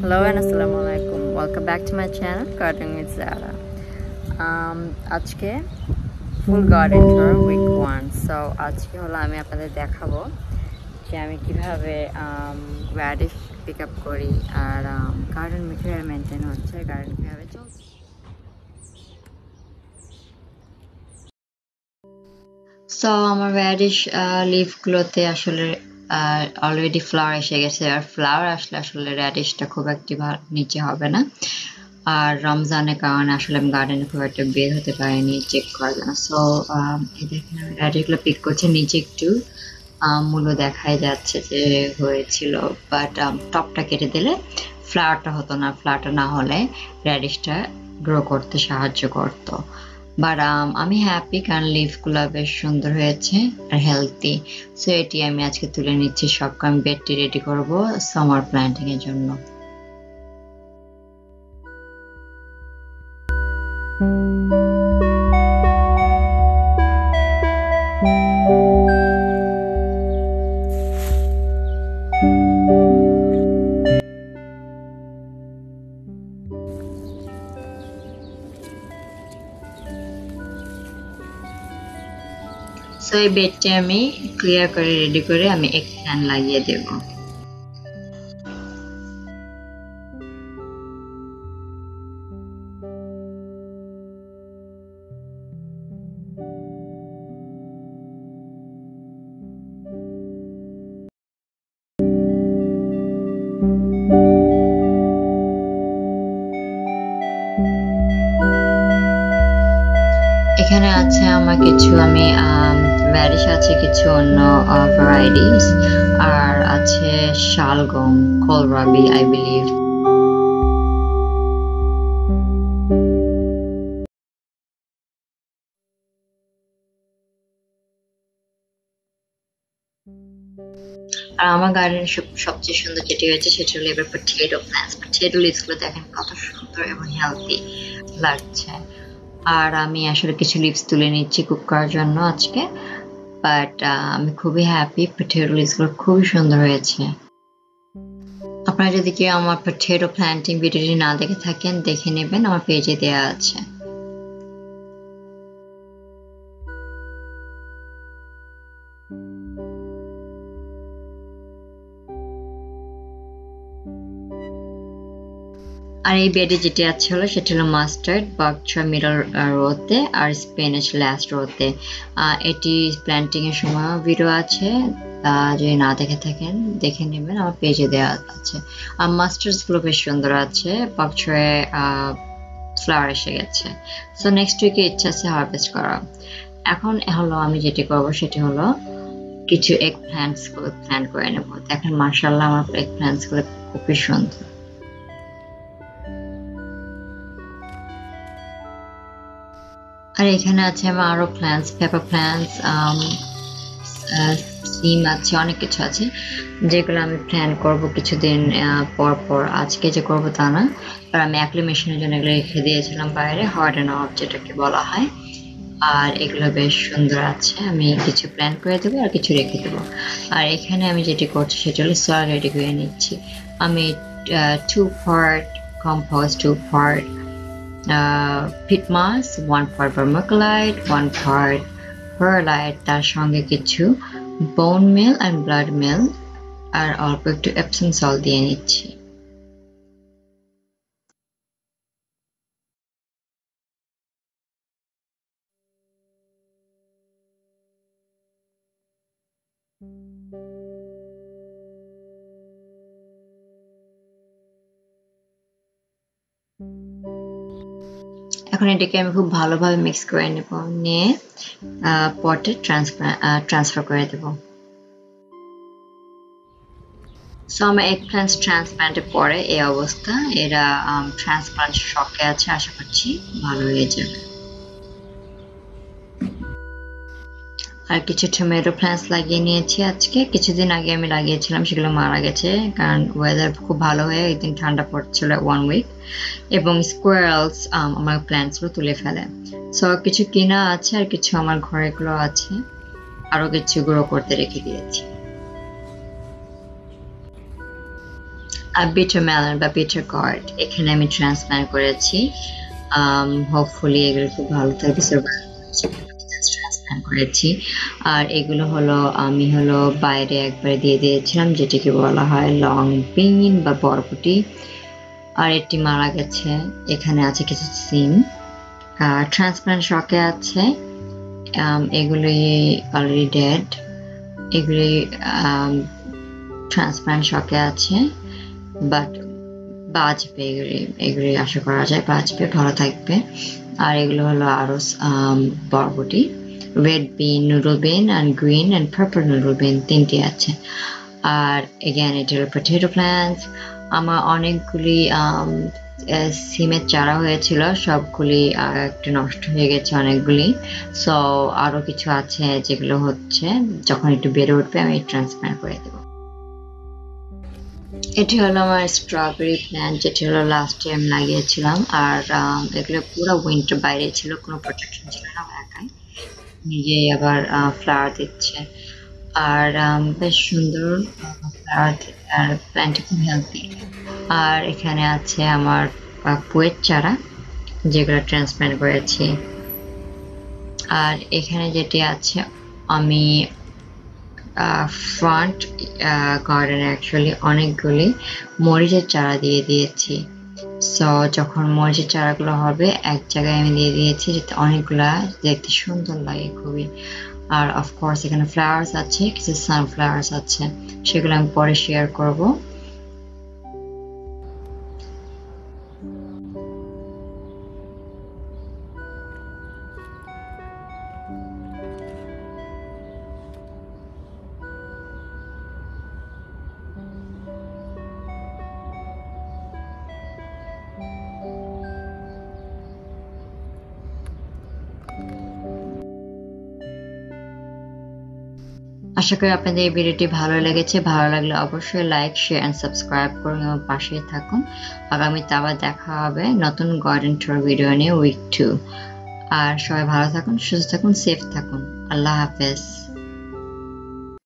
Hello and Assalamualaikum. Welcome back to my channel Gardening with Zahra. আজকে ফুল garden টুর week 1. So আজকে হলো আমি আপনাদের দেখাবো যে আমি কিভাবে র্যাডিশ পিক আপ করি আর গার্ডেন কিভাবে মেনটেন হচ্ছে, গার্ডেন কিভাবে চলছে। সো আমার র্যাডিশ লিফগুলোতে আসলে অলরেডি ফ্লাওয়ার এসে গেছে, আর ফ্লাওয়ার আসলে আসলে র্যাডিশটা খুব একটি নিচে হবে না। আর রমজানের কারণে আসলে আমি গার্ডেনে খুব একটা বের হতে পারিনি চেক করার জন্য। সো দেখেন আমি র্যাডিশগুলো পিক করছি, নিচে একটু মূল্য দেখাই যাচ্ছে যে হয়েছিল, বাট টপটা কেটে দিলে ফ্লাওয়ারটা হতো না। ফ্লাওয়ারটা না হলে র্যাডিশটা গ্রো করতে সাহায্য করতো। বাট আমি হ্যাপি কারণ লিফগুলো বেশ সুন্দর হয়েছে আর হেলদি। সো এটি আমি আজকে তুলে নিচ্ছি, সব আমি বেডটি রেডি করব সামার প্ল্যান্টিং এর জন্য। সো এই বেডটা আমি ক্লিয়ার করে রেডি করে আমি এক ফ্যান লাগিয়ে দেব। এখানে আছে আমার কিছু আমি র্যাডিশ আছে, কিছু অন্য ভ্যারাইটিস, আর আছে শালগম, কোলরাবি আই বিলিভ। আর আমার গার্ডেনের সবচেয়ে সুন্দর যেটি হয়েছে সেটা হলো এবার পটেটো প্ল্যান্টস। পটেটো লিভসগুলো দেখেন কত সুন্দর এবং হেলদি লাগছে। আর আমি আসলে কিছু লিভস তুলে নিচ্ছি কুক করার জন্য আজকে, বাট আমি খুবই হ্যাপি। পটেটো লিভসগুলো খুবই সুন্দর হয়েছে। আপনারা যদি কেউ আমার পটেটো প্ল্যান্টিং ভিডিওটি না দেখে থাকেন দেখে নেবেন, আমার পেজে দেওয়া আছে। আর এই বেডে যেটি আছে হলো সেটা হলো মাস্টার্ড, বাকচা মিডল রোতে আর স্পিনাচ লাস্ট রোতে। এটি প্ল্যান্টিং এর সময় ভিডিও আছে, যদি না দেখে থাকেন দেখে নেবেন, আমার পেজে দেওয়া আছে। আর মাস্টার্ডস গুলো বেশ সুন্দর আছে, বাকচায় ফ্লাওয়ার এসে গেছে। সো নেক্সট উইকে ইচ্ছা আছে হারভেস্ট করা। এখন হলো আমি যেটি করবো সেটি হলো কিছু এগ প্ল্যান্টস গুলো প্ল্যান্ট করে নেবো। দেখেন মাশাআল্লাহ আমার এগ প্ল্যান্টস গুলো খুবই সুন্দর। আর এখানে আছে আমার আরো প্ল্যান্টস, পেপার প্ল্যান্টস, সিম আছে, অনেক কিছু আছে যেগুলো আমি প্ল্যান করব কিছুদিন পর পর। আজকে যে করবো তা না, আর আমি অ্যাক্লিমেশনের জন্য এগুলো রেখে দিয়েছিলাম বাইরে, হার্ড অ্যান্ড অফ যেটাকে বলা হয়। আর এগুলো বেশ সুন্দর আছে, আমি কিছু প্ল্যান করে দেবো আর কিছু রেখে দেবো। আর এখানে আমি যেটি করছি সেটা হলো সয়েল রেডি করে নিচ্ছি। আমি 2 part compost, 2 part peat moss, 1 part vermiculite, 1 part perlite, তার সঙ্গে কিছু বোন মিল অ্যান্ড ব্লাড মিল আর অল্প একটু এপসম সল্ট দিয়ে নিচ্ছি। এখন এটাকে আমি খুব ভালোভাবে মিক্স করে নেব, নিয়ে পটে ট্রান্সফার করে দেব। সো আমার এগ প্ল্যান্টস ট্রান্সপ্লান্টের পরে এই অবস্থা, এরা ট্রান্সপ্লান্ট শকে আছে, আশা করছি ভালো হয়ে যাবে। আর কিছু টমেটো প্ল্যান্টস লাগিয়ে নিয়েছি আজকে, কিছুদিন আগে আমি লাগিয়েছিলাম, সেগুলো মারা গেছে কারণ ওয়েদার খুব ভালো হয়ে একদিন ঠান্ডা পড়ছিল 1 উইক, এবং স্কোয়ারলস আমার প্ল্যান্টসগুলো তুলে ফেলে। সো কিছু কিনা আছে আর কিছু আমার ঘরেগুলো আছে, আরো কিছু গ্রো করতে রেখে দিয়েছি। বিটার মেলন বা বিটার গর্ড এখানে আমি ট্রান্সপ্ল্যান্ট করেছি। হোপফুলি এগুলো খুব ভালো থাকবে, ট্রান্সপ্ল্যান্ট করেছি। আর এগুলো হলো আমি হলো বাইরে একবারে দিয়ে দিয়েছিলাম, যেটাকে বলা হয় লং বিন বা বরবটি। আর এটি মারা গেছে। এখানে আছে কিছু সিম, ট্রান্সপ্ল্যান্ট শকে আছে। এগুলি অলরেডি ডেড, এগুলি ট্রান্সপ্ল্যান্ট শকে আছে, বাট বাঁচবে, এগুলি এগুলি আশা করা যায় বাঁচবে, ভালো থাকবে। আর এগুলো হলো আরো বরবটি, red bean, noodle bean, and green and purple noodle bean, তিনটি আছে। আর এগেন এটা হলো পটেটো প্ল্যান্টস। আমার অনেকগুলি সিমের চারা হয়েছিল, সবগুলি একটু নষ্ট হয়ে গেছে অনেকগুলি। সো আরো কিছু আছে যেগুলো হচ্ছে যখন একটু বেড়ে উঠবে আমি ট্রান্সপ্ল্যান্ট করে দেবো। এটি হলো আমার স্ট্রবেরি প্ল্যান্ট, যেটি হলো লাস্ট টাইম লাগিয়েছিলাম। আর এগুলো পুরো উইন্টার বাইরে ছিল, কোনো প্রোটেকশন ছিল না, একাই নিজেই আবার ফ্লাওয়ার দিচ্ছে। আর বেশ সুন্দর ফ্লাওয়ার, আর প্ল্যান্টটা খুব হেলদি। আর এখানে আছে আমার পুয়ের চারা, যেগুলো ট্রান্সপ্ল্যান্ট করেছি। আর এখানে যেটি আছে, আমি ফ্রন্ট গার্ডেনে অ্যাকচুয়ালি অনেকগুলি মরিচের চারা দিয়ে দিয়েছি। সো যখন মরিচের চারাগুলো হবে এক জায়গায় আমি দিয়ে দিয়েছি, যাতে অনেকগুলা দেখতে সুন্দর লাগে খুবই। আর অফকোর্স এখানে ফ্লাওয়ার্স আছে, কিছু সানফ্লাওয়ার্স আছে, সেগুলো আমি পরে শেয়ার করব। আশা করি আপনাদের এই ভিডিওটি ভালো লেগেছে। ভালো লাগলে অবশ্যই লাইক, শেয়ার অ্যান্ড সাবস্ক্রাইব করুন এবং পাশেই থাকুন। আগামীতে আবার দেখা হবে নতুন গার্ডেন ট্যুর ভিডিও নিয়ে, উইক 2। আর সবাই ভালো থাকুন, সুস্থ থাকুন, সেফ থাকুন। আল্লাহ হাফেজ।